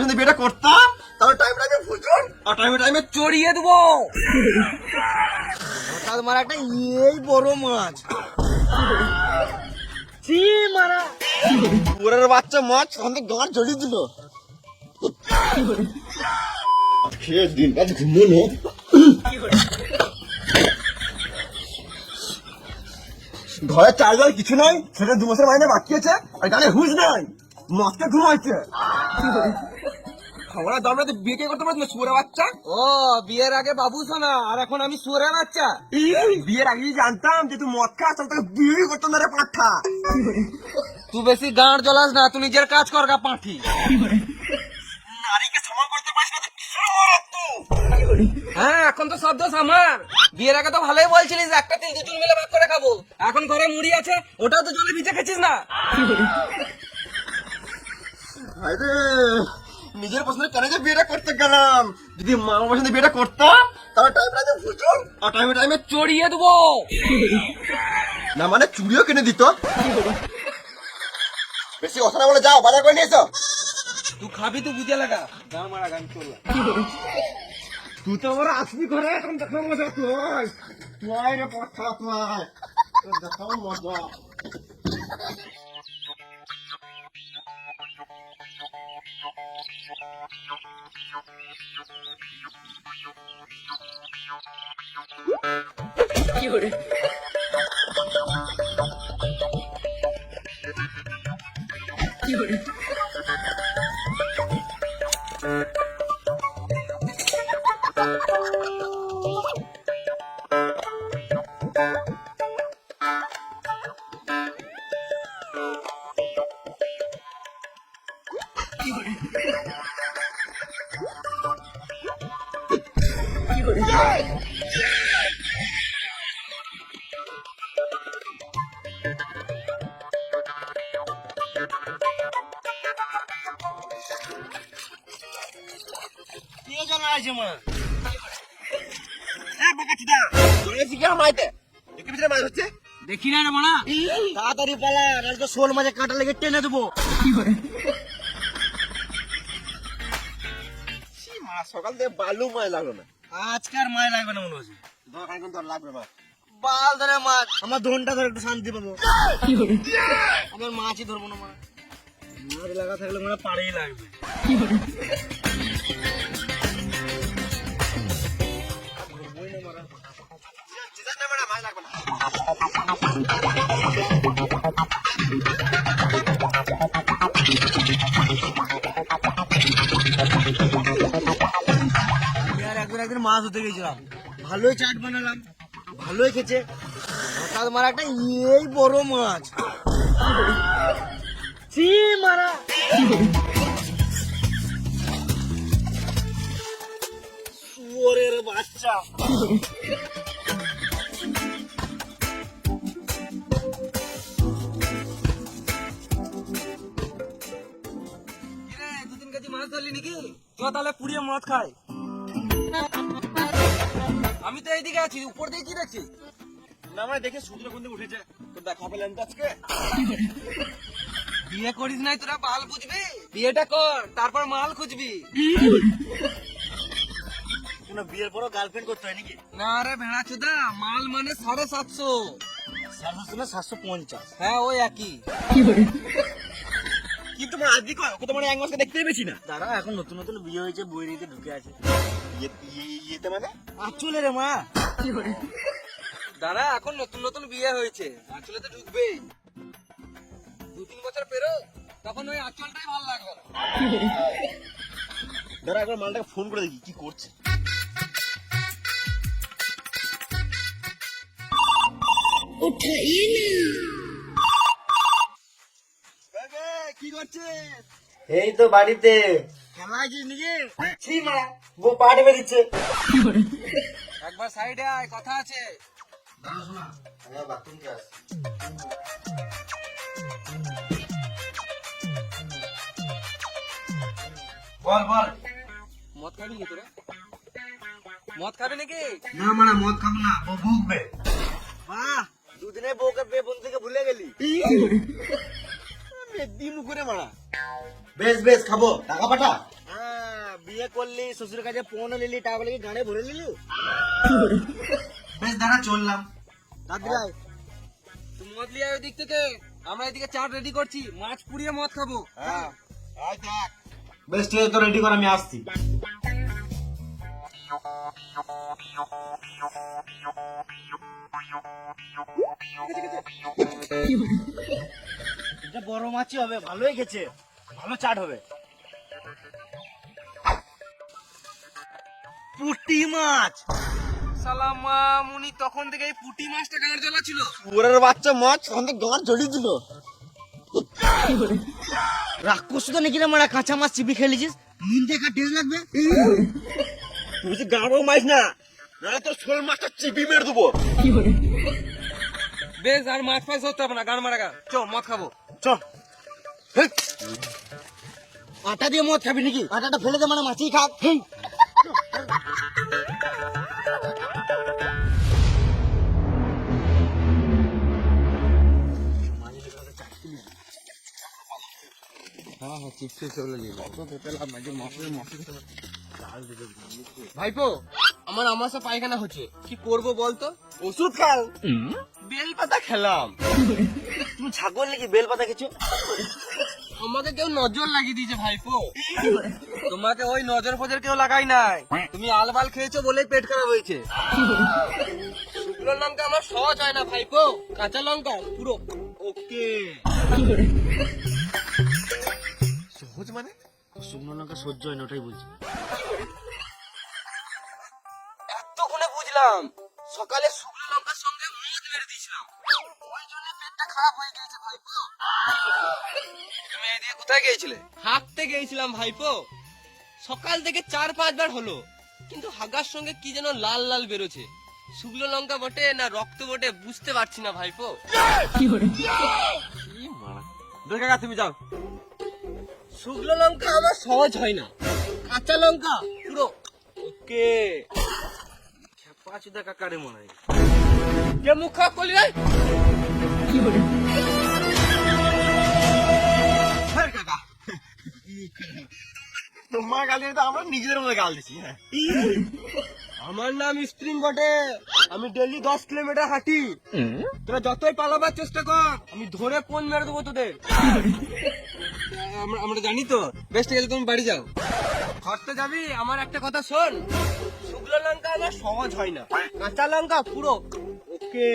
যদি বিয়েটা করতাম তাহলে টাইম টাইমে ফুচুন আর টাইমে টাইমে চড়িয়ে দেবো। মারা একটা এই বড় মাছ মারা পুরের বাচ্চা মাছ আমাদের গাঁট ঝরিয়ে দিল। খেয়ে দিনটা ঘুমোনো ঘরে চাল জল কিছু নাই, সেটা 2 মাসের মাইনে বাকি আছে আর গানে হুঁশ নাই, মাছকে ঘুমাইছে। খবর দামটা তো বিয়ে কে করতে পারছিল শুয়োরের বাচ্চা। ও বিয়ের আগে বাবু শোনা আর এখন আমি শুয়োরের বাচ্চা। বিয়ের আগে জানতাম যে তুই মদ খাস তাহলে তোকে বিয়ে করতাম না রে পাঠা। তুই বেশি গাঁড় জ্বলাস না, তুই নিজের কাজ কর গা পাঁঠি। নারীকে সমান করতে পারিস না তো কিসের মারাত্মক? হ্যাঁ এখন তো সব দোষ আমার। বিয়ের আগে তো ভালোই বলছিলিস একটা তিল দুজন মিলে ভাগ করে খাবো, এখন ঘরে মুড়ি আছে ওটাও তো জলে ভিজে খেছিস না। আরে নিজের পছন্দের কেন যে বিয়েটা করতে গেলাম, যদি মা পছন্দের বিয়েটা করতাম তাহলে টাইম টাইমে ফুচুন আর টাইমে টাইমে চড়িয়ে দেবো। না মানে চুড়িও কিনে দিত। বেশি কথা না বলে যাও বাজার করে নিয়ে এসো। তুই খাবি তো বুঝে লাগা গান মারা গান চললা। তুই তো আমার আসবি ঘরে এখন দেখো মজা। তুই রে পাঠা তুই দেখো মজা। দেখি না রে মানা, তাড়াতাড়ি পালা, নাহলে শোল মাঝে কাঁটা লেগে টেনে দেবো। সকাল থেকে বালু মায় লাগলো না, আজকার মায় লাগবে না মনে হচ্ছে। দোকান কিন্তু আর লাগবে না। বাল ধরে মাছ, আমার ধনটা ধরে একটু শান্তি পাবো। আমার মাছই ধরবো না মাছ, মাছ লাগা থাকলে মানে পাড়েই লাগবে। একদিন মাছ ধরতে গেছিলাম, ভালোই চাট বানালাম, ভালোই খেছে। হঠাৎ মারা একটা এই বড় মাছ মারা শুয়োরের বাচ্চা। দু-তিন কেজি মাছ ধরলি নাকি? চ তাহলে পুড়িয়ে মদ খাই। আমি তো এইদিকে আছি, উপর দিয়ে কি দেখছিস? না মানে দেখে সূর্য কোন দিকে উঠেছে, তো দেখা পেলেন তো আজকে। বিয়ে করিস নাই তোরা মাল বুঝবি, বিয়েটা কর তারপর মাল খুঁজবি। কোন বিয়ের পরও গার্লফ্রেন্ড করতে হয় নাকি? না রে ভেড়া চোদা, মাল মানে 750। 750? হ্যাঁ ওই একই। কিন্তু মানে আজকে ওকে তো মানে 1 মাসকে দেখতেই পেয়েছি না। দাঁড়া এখন নতুন নতুন বিয়ে হয়েছে, বই নিতে ঢুকে আছে। ইয়েতে মানে চলে রে মা। দাঁড়া এখন নতুন নতুন বিয়ে হয়েছে, আঁচলে তো ঢুকবেই। 2-3 বছর পেরো তখন ওই আঁচলটাই ভালো লাগবে না। দাঁড়া একবার মালটাকে ফোন করে দেখি কি করছে। কি করছে? এই তো বাড়িতে। খেলা আছিস নাকি? মারা বউ পা টেপে দিচ্ছে। একবার সাইডে আয়, কথা আছে। বল বল, মদ খাবি কি তোরা? মদ খাবি নাকি? না মানে মদ খাবো না, বউ ভুগবে। বাহ, দুদিনে বউকে পেয়ে বন্ধু থেকে ভুলে গেলি। দিন করে মারা। বেশ বেশ খাবো, টাকা পাঠা। বিয়ে করলি, শ্বশুরের কাছে ফোনও নিলি, টাকা কি গানে ভরে নিলি? বেশ দাঁড়া, চললাম। দাদি ভাই, তুমি মদ লিয়ে আয় ওই দিক থেকে, আমরা এদিকে চাট রেডি করছি, মাছ পুড়িয়ে মদ খাবো। হ্যাঁ আয় দেখ। বেশ ঠিক আছে, তো রেডি কর, আমি আসছি। এটা বড় মাছই হবে, ভালোই গেছে, ভালো চাট হবে। পুঁটি মাছ, সালামা মুনি তখন থেকে এই পুঁটি মাছটা গাঁড় জ্বলা ছিল। ওরের বাচ্চা মাছ তখন তো গাঁট ঝরিয়ে দিল। রাক্ষস তো নাকি রে মারা, কাঁচা মাছ চিপি খেলেছিস, নুন দেখা টেস্ট লাগবে। তুই যে গাঁড়ো মাছ না, নাহলে তোর শোল মাছটা চিপি মেরে দেবো। বেশ আর মাছ ফাছ ধরতে হবে না, গান মারা গা, চ মদ খাবো। চ হেই, আটা দিয়ে মদ খাবি নাকি? আটাটা ফেলে দে, মানে মাছই খাক। ভাইপো, আমার আমাশা পায়খানা হচ্ছে, কি করবো বলতো? ওষুধ খাও। বেল পাতা খেলাম। তুমি ছাগল নাকি বেল পাতা কিছু? আমাকে কেউ নজর লাগিয়ে দিয়েছে ভাইপো। তোমাকে ওই নজর ফজর কেউ লাগাই নাই, তুমি আলবাল খেয়েছো বলেই পেট খারাপ হয়েছে। শুকনো লঙ্কা আমার সহজ হয় না ভাইপো, কাঁচা লঙ্কা পুরো ওকে। সহজ মানে? শুকনো লঙ্কা সহ্য হয় না, ওটাই বলছি। এতক্ষণে বুঝলাম, সকালে শুকনো লঙ্কার সঙ্গে মদ মেরে দিয়েছিলাম, ওই জন্য পেটটা খারাপ হয়ে গেছে ভাইপো। তুমি এদিকে কোথায় গিয়েছিলে? হাঁটতে গিয়েছিলাম ভাইপো, সকাল থেকে 4-5 বার হলো, কিন্তু হাগার সঙ্গে কি যেন লাল লাল বেরোছে। শুকনো লঙ্কা বটে না রক্ত বটে বুঝতে পারছি না ভাইপো। বেশ কাকা তুমি যাও। শুকনো লঙ্কা আমার সহজ হয় না, কাঁচা লঙ্কা পুরো ওকে। পাঁচুদা কাকারে মনে হয়। কে মুখ খারাপ করলি রে? হ্যাঁ কাকা, তোমার গাল দিয়ে তো আমরা নিজেদের মধ্যে গাল দিছি। হ্যাঁ আমার নাম স্প্রিং বটে, আমি ডেলি 10 কিলোমিটার হাঁটি। তোরা যতই পালাবার চেষ্টা কর, আমি ধরে ফোন মেরে দেবো তোদের। আমরা জানি তো। বেশ ঠিক আছে, তুমি বাড়ি যাও। ঘরতে যাবি, আমার একটা কথা শোন, শুকনো লঙ্কা আমার সহজ হয় না, কাঁচা লঙ্কা পুরো ওকে।